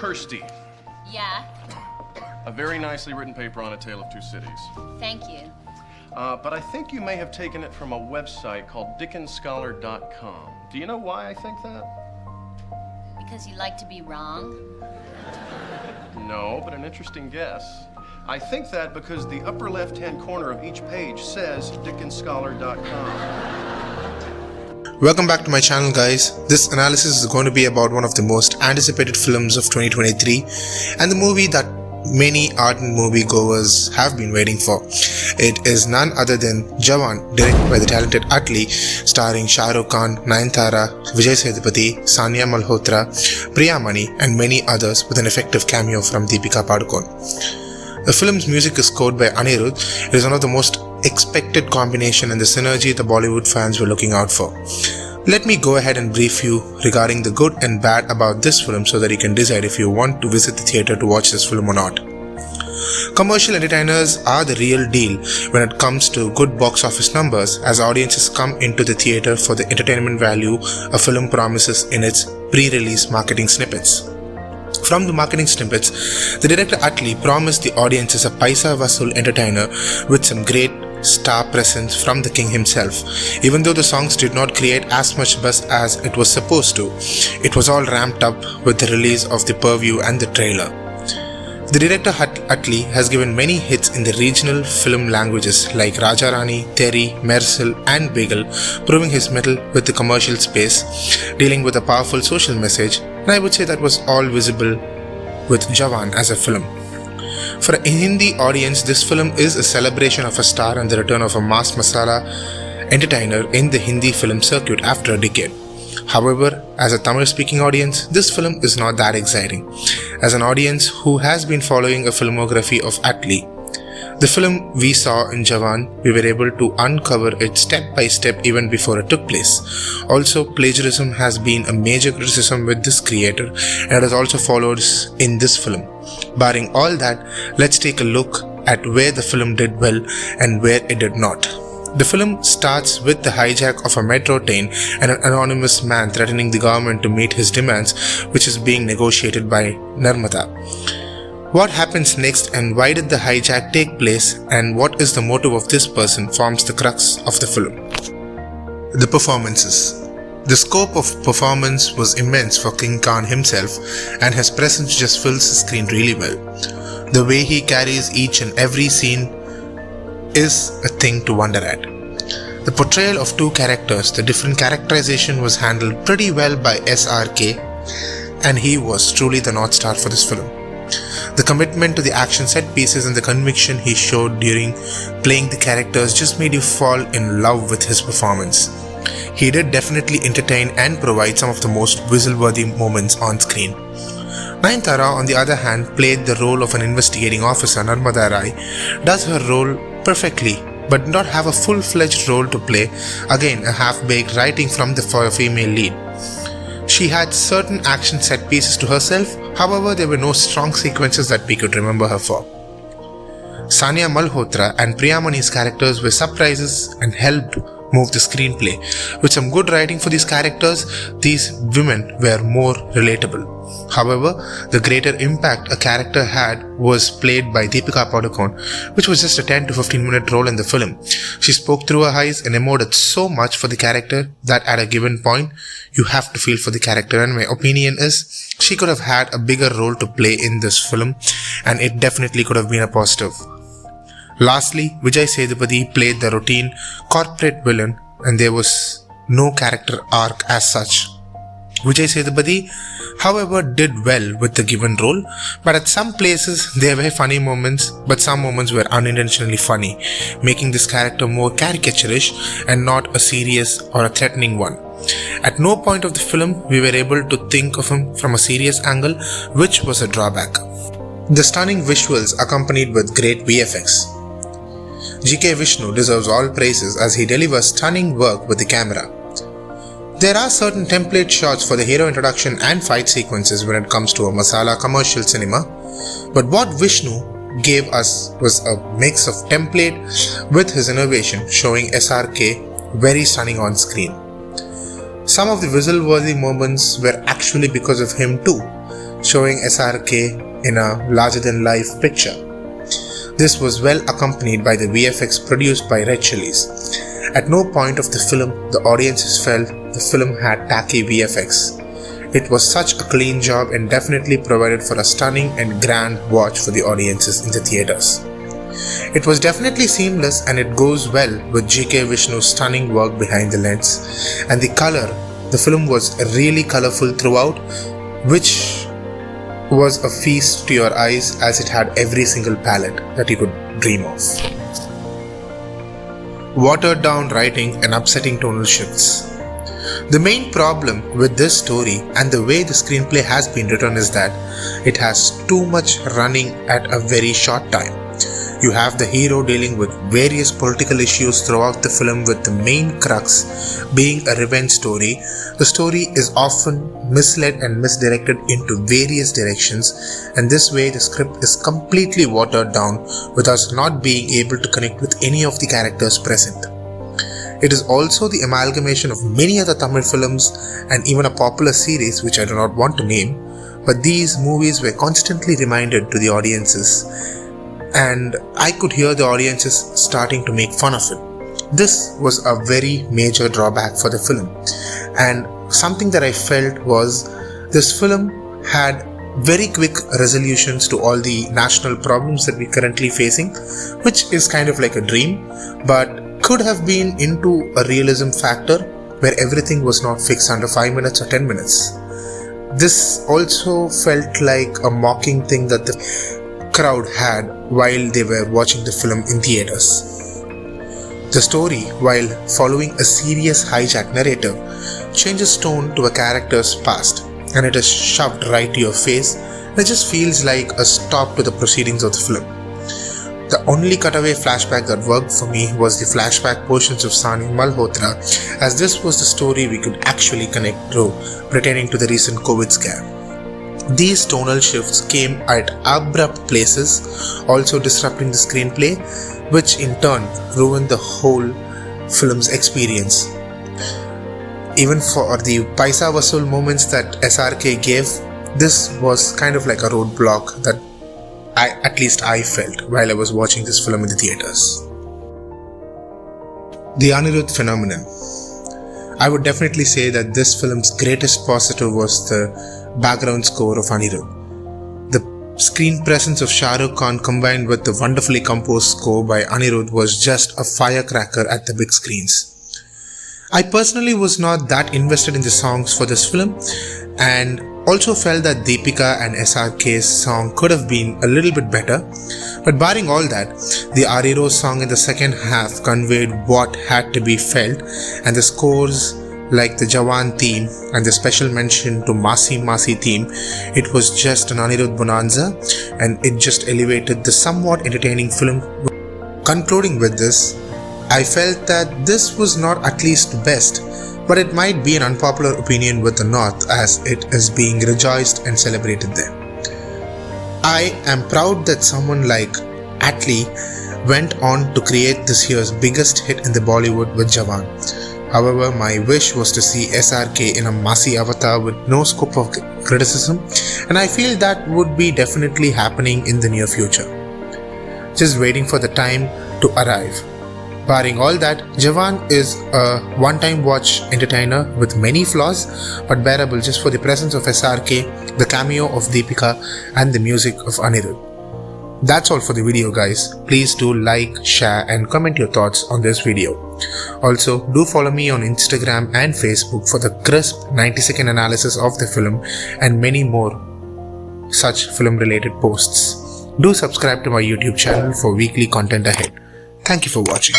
Kirsty, Yeah, a very nicely written paper on A Tale of Two Cities. thank you. But I think you may have taken it from a website called DickensScholar.com. Do you know why I think that? Because you like to be wrong? No, but an interesting guess. I think that because the upper left-hand corner of each page says DickensScholar.com. Welcome back to my channel, guys. This analysis is going to be about one of the most anticipated films of 2023 and the movie that many ardent moviegoers have been waiting for. It is none other than Jawan, directed by the talented Atlee, starring Shah Rukh Khan, Nayantara, Vijay Sethupathi, Sania Malhothra, Priyamani and many others, with an effective cameo from Deepika Padukone. The film's music is scored by Anirudh. It is one of the most expected combination and the synergy the Bollywood fans were looking out for. Let me go ahead and brief you regarding the good and bad about this film so that you can decide if you want to visit the theatre to watch this film or not. Commercial entertainers are the real deal when it comes to good box office numbers, as audiences come into the theatre for the entertainment value a film promises in its pre-release marketing snippets. From the marketing snippets, the director Atlee promised the audiences a paisa vasool entertainer with some great star presence from the king himself. Even though the songs did not create as much buzz as it was supposed to, it was all ramped up with the release of the preview and the trailer. The director Atlee has given many hits in the regional film languages like Raja Rani, Teri, Mercil and Begal, proving his mettle with the commercial space, dealing with a powerful social message, and I would say that was all visible with Jawan as a film. For a Hindi audience, this film is a celebration of a star and the return of a mass masala entertainer in the Hindi film circuit after a decade. However, as a Tamil-speaking audience, this film is not that exciting. As an audience who has been following a filmography of Atlee, the film we saw in Jawan, we were able to uncover it step by step even before it took place. Also, plagiarism has been a major criticism with this creator and it has also followed in this film. Barring all that, let's take a look at where the film did well and where it did not. The film starts with the hijack of a metro train and an anonymous man threatening the government to meet his demands, which is being negotiated by Narmada. What happens next and why did the hijack take place and what is the motive of this person forms the crux of the film. The performances. The scope of performance was immense for King Khan himself and his presence just fills the screen really well. The way he carries each and every scene is a thing to wonder at. The portrayal of two characters, the different characterization was handled pretty well by SRK and he was truly the North Star for this film. The commitment to the action set pieces and the conviction he showed during playing the characters just made you fall in love with his performance. He did definitely entertain and provide some of the most whistle-worthy moments on screen. Nayantara, on the other hand, played the role of an investigating officer. Narmada Rai does her role perfectly but did not have a full-fledged role to play, again a half-baked writing from the female lead. She had certain action set pieces to herself, however there were no strong sequences that we could remember her for. Sania Malhothra and Priyamani's characters were surprises and helped move the screenplay. With some good writing for these characters, these women were more relatable. However, the greater impact a character had was played by Deepika Padukone, which was just a 10 to 15 minute role in the film. She spoke through her eyes and emoted so much for the character that at a given point, you have to feel for the character, and my opinion is she could have had a bigger role to play in this film and it definitely could have been a positive. Lastly, Vijay Sethupathi played the routine corporate villain and there was no character arc as such. Vijay Sethupathi, however, did well with the given role, but at some places there were funny moments, but some moments were unintentionally funny, making this character more caricaturish and not a serious or a threatening one. At no point of the film we were able to think of him from a serious angle, which was a drawback. The stunning visuals accompanied with great VFX. GK Vishnu deserves all praises as he delivers stunning work with the camera. There are certain template shots for the hero introduction and fight sequences when it comes to a masala commercial cinema, but what Vishnu gave us was a mix of template with his innovation, showing SRK very stunning on screen. Some of the whistle-worthy moments were actually because of him too. showing SRK in a larger-than-life picture. This was well accompanied by the VFX produced by Red Chillies. At no point of the film the audiences felt the film had tacky VFX. It was such a clean job and definitely provided for a stunning and grand watch for the audiences in the theatres. It was definitely seamless and it goes well with G.K. Vishnu's stunning work behind the lens. And the color, the film was really colourful throughout, which was a feast to your eyes as it had every single palette that you could dream of. Watered down writing and upsetting tonal shifts. The main problem with this story and the way the screenplay has been written is that it has too much running at a very short time. You have the hero dealing with various political issues throughout the film, with the main crux being a revenge story. The story is often misled and misdirected into various directions, and this way the script is completely watered down with us not being able to connect with any of the characters present. It is also the amalgamation of many other Tamil films and even a popular series which I do not want to name, but these movies were constantly reminded to the audiences, and I could hear the audiences starting to make fun of it. This was a very major drawback for the film, and something that I felt was this film had very quick resolutions to all the national problems that we're currently facing, which is kind of like a dream, but could have been into a realism factor where everything was not fixed under 5 minutes or 10 minutes. This also felt like a mocking thing that the crowd had while they were watching the film in theaters. The story, while following a serious hijack narrative, changes tone to a character's past, and it is shoved right to your face, and it just feels like a stop to the proceedings of the film. The only cutaway flashback that worked for me was the flashback portions of Sania Malhothra, as this was the story we could actually connect to pertaining to the recent COVID scare. These tonal shifts came at abrupt places, also disrupting the screenplay, which in turn ruined the whole film's experience. Even for the Paisa Vasool moments that SRK gave, this was kind of like a roadblock that at least I felt while I was watching this film in the theaters. The Anirudh phenomenon. I would definitely say that this film's greatest positive was the background score of Anirudh. The screen presence of Shah Rukh Khan combined with the wonderfully composed score by Anirudh was just a firecracker at the big screens. I personally was not that invested in the songs for this film, and also felt that Deepika and SRK's song could have been a little bit better, but barring all that, the Ariro song in the second half conveyed what had to be felt, and the scores like the Jawan theme and the special mention to Masi Masi theme, it was just an Anirudh bonanza, and it just elevated the somewhat entertaining film. Concluding with this, I felt that this was not at least best, but it might be an unpopular opinion with the North as it is being rejoiced and celebrated there. I am proud that someone like Atlee went on to create this year's biggest hit in the Bollywood with Jawan. However, my wish was to see SRK in a Masi avatar with no scope of criticism, and I feel that would be definitely happening in the near future. Just waiting for the time to arrive. Barring all that, Jawan is a one-time watch entertainer with many flaws, but bearable just for the presence of SRK, the cameo of Deepika, and the music of Anirudh. That's all for the video, guys. Please do like, share and comment your thoughts on this video. Also, do follow me on Instagram and Facebook for the crisp 90-second analysis of the film and many more such film-related posts. Do subscribe to my YouTube channel for weekly content ahead. Thank you for watching.